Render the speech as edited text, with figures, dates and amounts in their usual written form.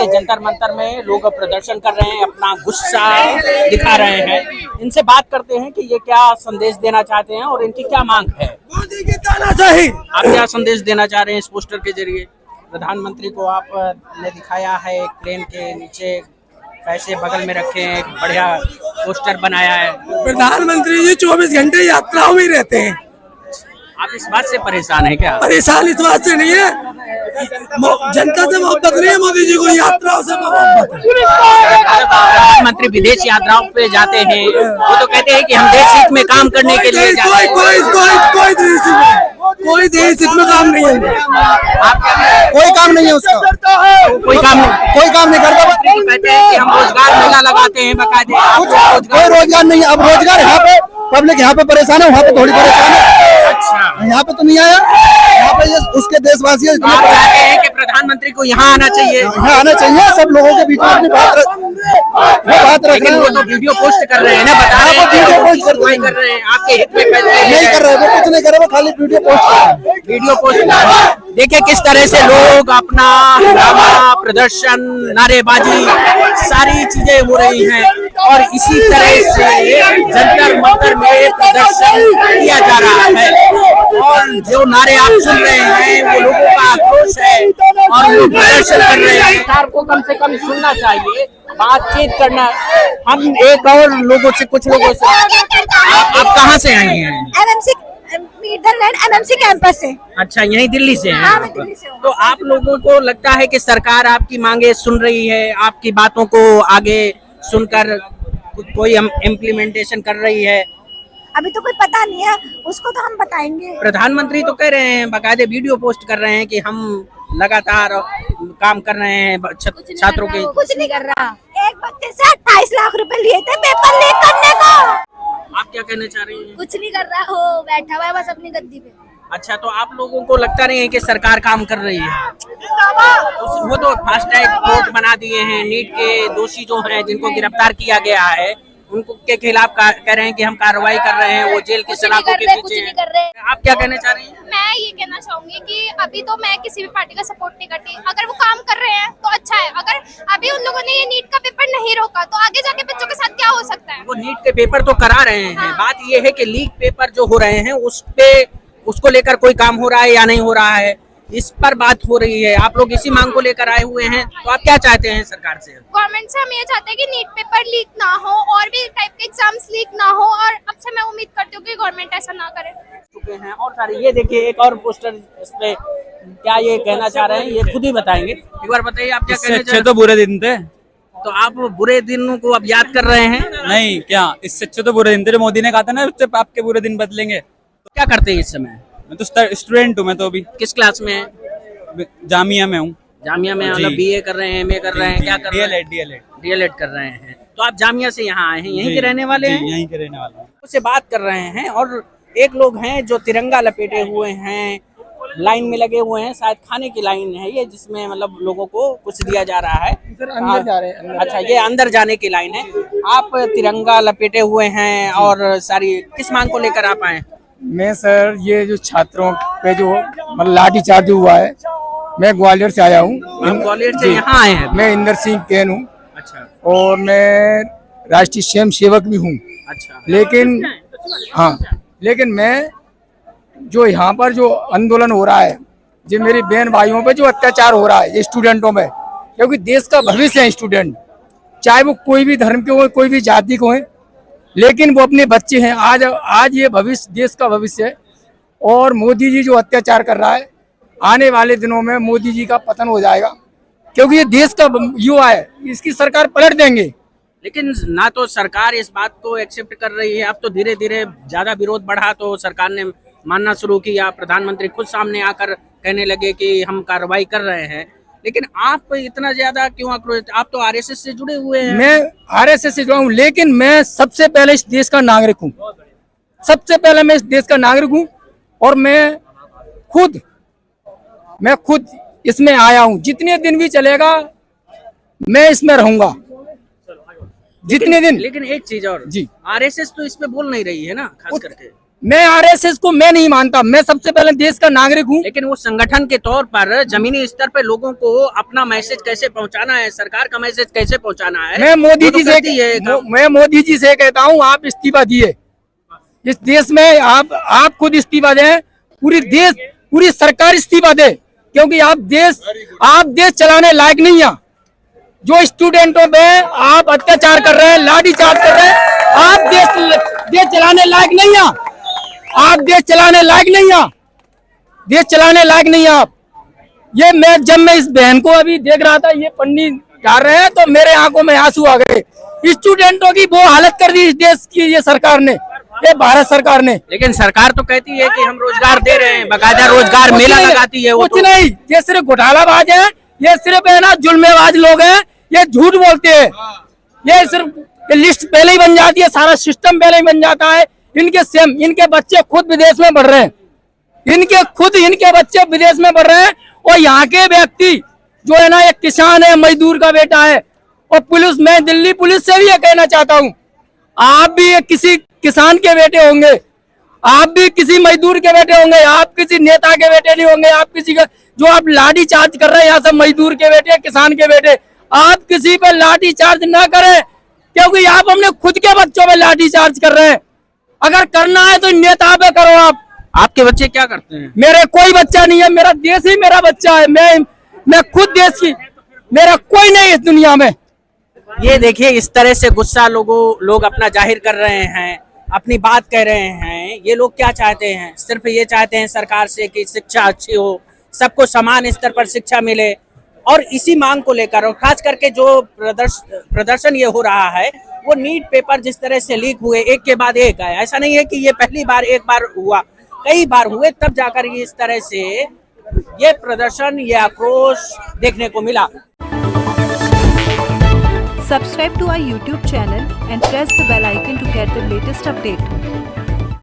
के जंतर मंतर में लोग प्रदर्शन कर रहे हैं, अपना गुस्सा दिखा रहे हैं। इनसे बात करते हैं कि ये क्या संदेश देना चाहते हैं और इनकी क्या मांग है। मोदी की तानाशाही। आप क्या संदेश देना चाह रहे हैं इस पोस्टर के जरिए? प्रधानमंत्री को आपने दिखाया है, एक प्लेन के नीचे पैसे बगल में रखे हैं, एक बढ़िया पोस्टर बनाया है। प्रधानमंत्री जी 24 घंटे यात्राओं में रहते हैं। आप इस बात से परेशान हैं क्या? परेशान इस बात से नहीं है, जनता से मोहब्बत नहीं है, मोदी जी को यात्राओं से मोहब्बत है। प्रधानमंत्री विदेश यात्राओं पे जाते हैं, वो तो कहते हैं कि हम देश हित में काम करने के लिए जाते हैं। कोई देश हित में काम नहीं है। कोई काम नहीं है उसका, कोई काम नहीं करता। कहते हैं कि हम रोजगार मेला लगाते हैं बकायदे। कोई रोजगार नहीं है। अब रोजगार यहाँ पे पब्लिक यहाँ पे परेशान है, वहाँ पे थोड़ी परेशान है। अच्छा, यहाँ पे तो नहीं आया, यहाँ पे ये उसके देशवासी आप चाहते हैं कि प्रधानमंत्री को यहाँ आना चाहिए? यहाँ आना चाहिए, सब लोगों के बीच में अपनी बात रख लेकिन वो तो वीडियो पोस्ट कर रहे हैं ना, बता रहे हैं कि वीडियो पोस्ट कर रहे हैं आपके हित में नहीं कर रहे, वो कुछ नहीं कर रहे, वो खाली वीडियो पोस्ट कर रहे हैं। वीडियो पोस्ट कर रहे हैं। देखिए किस तरह से लोग अपना ड्रामा प्रदर्शन, नारेबाजी, सारी चीजें हो रही हैं और इसी तरह से जंतर मंतर में प्रदर्शन किया जा रहा है। और जो नारे आप सुन रहे हैं वो लोगों का आक्रोश है और वो प्रदर्शन कर रहे हैं। सरकार को कम से कम सुनना चाहिए, बातचीत करना। हम एक और लोगों से, कुछ लोगों से, आप कहाँ से आई हैं? एमएमसी कैंपस से। अच्छा, यही दिल्ली से हैं? हाँ, मैं दिल्ली से हूँ। तो आप लोगों को लगता है कि सरकार आपकी मांगे सुन रही है, आपकी बातों को आगे सुनकर कोई इम्प्लीमेंटेशन कर रही है? अभी तो कोई पता नहीं है, उसको तो हम बताएंगे। प्रधानमंत्री तो कह रहे हैं, बाकायदे वीडियो पोस्ट कर रहे हैं कि हम लगातार काम कर रहे हैं छात्रों के। कुछ नहीं कर रहा। एक बच्चे से 28 लाख रुपए लिए थे पेपर लीक करने को। आप क्या कहना चाह रही हैं? कुछ नहीं कर रहा हो, बैठा हुआ है बस अपनी गद्दी पे। अच्छा, तो आप लोगों को लगता नहीं है कि सरकार काम कर रही है? वो तो फास्ट ट्रैक कोर्ट बना दिए हैं, नीट के दोषी जो हैं जिनको गिरफ्तार किया गया है उनको के खिलाफ कह रहे हैं कि हम कार्रवाई कर रहे हैं, वो जेल की सलाखों के पीछे हैं। आप क्या कहना चाह रही हैं? मैं ये कहना चाहूंगी कि अभी तो मैं किसी भी पार्टी का सपोर्ट नहीं करती। अगर वो काम कर रहे हैं तो अच्छा है। अगर अभी उन लोगों ने ये नीट का पेपर नहीं रोका तो आगे जाके बच्चों के साथ क्या हो सकता है? वो नीट के पेपर तो करा रहे हैं। हाँ। बात ये है कि लीक पेपर जो हो रहे हैं उस पे, उसको लेकर कोई काम हो रहा है या नहीं हो रहा है, इस पर बात हो रही है। आप लोग इसी मांग को लेकर आए हुए हैं, तो आप क्या चाहते हैं सरकार से? गवर्नमेंट से हम ये चाहते हैं कि नीट पेपर लीक ना हो और भी टाइप के एग्जाम्स लीक ना हो, और अब से मैं उम्मीद करती हूँ कि गवर्नमेंट ऐसा ना करे। चुके हैं और सारे, ये देखिए एक और पोस्टर, इस पे क्या ये कहना चाह रहे हैं ये खुद ही बताएंगे। एक बार बताइए आप क्या कहना चाह रहे हैं? तो बुरे दिन थे। तो आप बुरे दिनों को अब याद कर रहे हैं? नहीं, क्या इससे अच्छे तो बुरे दिन थे जो मोदी ने कहा था ना, उससे आपके बुरे दिन बदलेंगे। तो क्या करते हैं इस समय? मैं तो स्टूडेंट हूँ। मैं तो अभी किस क्लास में है? जामिया में हूँ। जामिया में? मतलब बीए कर रहे हैं, एमए कर रहे हैं, क्या कर रहे हैं? डीएलएड कर रहे हैं। तो आप जामिया से यहाँ आए हैं, यहीं के रहने वाले हैं? यहीं के रहने वाले हैं। उससे बात कर रहे हैं और एक लोग हैं जो तिरंगा लपेटे हुए हैं, लाइन में लगे हुए हैं। शायद खाने की लाइन है ये, जिसमें मतलब लोगों को कुछ दिया जा रहा है। अंदर जा रहे हैं। अच्छा, ये अंदर जाने की लाइन है। आप तिरंगा लपेटे हुए हैं और सारी किस मांग को लेकर आप आए? मैं सर, ये जो छात्रों पे जो मतलब लाठीचार्ज हुआ है, मैं ग्वालियर से आया हूँ। आप ग्वालियर से यहाँ आए हैं? मैं इंदर सिंह केन हूँ। अच्छा, और मैं राष्ट्रीय स्वयं सेवक भी हूँ। अच्छा। लेकिन मैं जो यहाँ पर जो आंदोलन हो रहा है, जो मेरी बहन भाइयों पे जो अत्याचार हो रहा है, ये स्टूडेंटों में, क्योंकि देश का भविष्य है स्टूडेंट, चाहे वो कोई भी धर्म के हो, कोई भी जाति को है, लेकिन वो अपने बच्चे हैं। आज ये भविष्य, देश का भविष्य है। और मोदी जी जो अत्याचार कर रहा है, आने वाले दिनों में मोदी जी का पतन हो जाएगा, क्योंकि ये देश का युवा है, इसकी सरकार पलट देंगे। लेकिन ना तो सरकार इस बात को एक्सेप्ट कर रही है। अब तो धीरे धीरे ज्यादा विरोध बढ़ा तो सरकार ने मानना शुरू किया। प्रधानमंत्री खुद सामने आकर कहने लगे कि हम कार्रवाई कर रहे हैं। लेकिन आप इतना ज्यादा क्यों आक्रोशित? आप तो आरएसएस से जुड़े हुए हैं। मैं आरएसएस से जुड़ा हूँ, लेकिन मैं सबसे पहले इस देश का नागरिक हूँ। सबसे पहले मैं इस देश का नागरिक हूँ और मैं खुद इसमें आया हूँ। जितने दिन भी चलेगा मैं इसमें रहूंगा, जितने दिन। लेकिन एक चीज और जी, आरएसएस तो इस पे बोल नहीं रही है ना, खास करके। मैं आरएसएस को मैं नहीं मानता, मैं सबसे पहले देश का नागरिक हूँ। लेकिन वो संगठन के तौर पर जमीनी स्तर पे लोगों को अपना मैसेज कैसे पहुंचाना है, सरकार का मैसेज कैसे पहुंचाना है, मैं मोदी वो तो जी से करती है काम। मैं मोदी जी से कहता हूँ आप इस्तीफा दिए। इस देश में आप खुद इस्तीफा दें, पूरी सरकार इस्तीफा दे, क्योंकि आप देश चलाने लायक नहीं है। जो स्टूडेंटों पे आप अत्याचार कर रहे हैं, लाठी चार्ज कर रहे हैं, आप देश चलाने लायक नहीं है। आप देश चलाने लायक नहीं है, देश चलाने लायक नहीं है आप। ये जब मैं इस बहन को अभी देख रहा था, ये पन्नी डाल रहे हैं, तो मेरे आंखों में आंसू आ गए। स्टूडेंटों की वो हालत कर दी इस देश की ये सरकार ने, ये भारत सरकार ने। लेकिन सरकार तो कहती है कि हम रोजगार दे रहे हैं, बाकायदा रोजगार मेला लगाती है। वो कुछ नहीं, ये सिर्फ घोटालाबाज है, ये सिर्फ है ना जुल्मेबाज लोग हैं, ये झूठ बोलते हैं। ये सिर्फ लिस्ट पहले ही बन जाती है, सारा सिस्टम पहले ही बन जाता है। इनके बच्चे खुद विदेश में बढ़ रहे हैं, इनके बच्चे विदेश में बढ़ रहे हैं। और यहाँ के व्यक्ति जो है ना, एक किसान है, मजदूर का बेटा है। और पुलिस, मैं दिल्ली पुलिस से भी ये कहना चाहता हूँ, आप भी किसी किसान के बेटे होंगे, आप भी किसी मजदूर के बेटे होंगे, आप किसी नेता के बेटे नहीं होंगे। आप किसी का जो आप लाठी चार्ज कर रहे हैं, यहाँ सब मजदूर के बेटे, किसान के बेटे, आप किसी पे लाठी चार्ज ना करें, क्योंकि आप अपने खुद के बच्चों पे लाठी चार्ज कर रहे हैं। अगर करना है तो नेता पे करो। आपके बच्चे क्या करते हैं? मेरे कोई बच्चा नहीं है, मेरा देश ही मेरा बच्चा है। मैं खुद देश की, मेरा कोई नहीं इस दुनिया में। ये देखिए, इस तरह से गुस्सा लोग अपना जाहिर कर रहे हैं, अपनी बात कह रहे हैं। ये लोग क्या चाहते हैं? सिर्फ ये चाहते हैं सरकार से कि शिक्षा अच्छी हो, सबको समान स्तर पर शिक्षा मिले। और इसी मांग को लेकर, और खास करके जो प्रदर्शन ये हो रहा है, वो नीट पेपर जिस तरह से लीक हुए, एक के बाद एक है। ऐसा नहीं है कि ये पहली बार एक बार हुआ, कई बार हुए, तब जाकर ये इस तरह से ये प्रदर्शन, ये आक्रोश देखने को मिला। Subscribe to our YouTube channel and press the bell icon to get the latest update.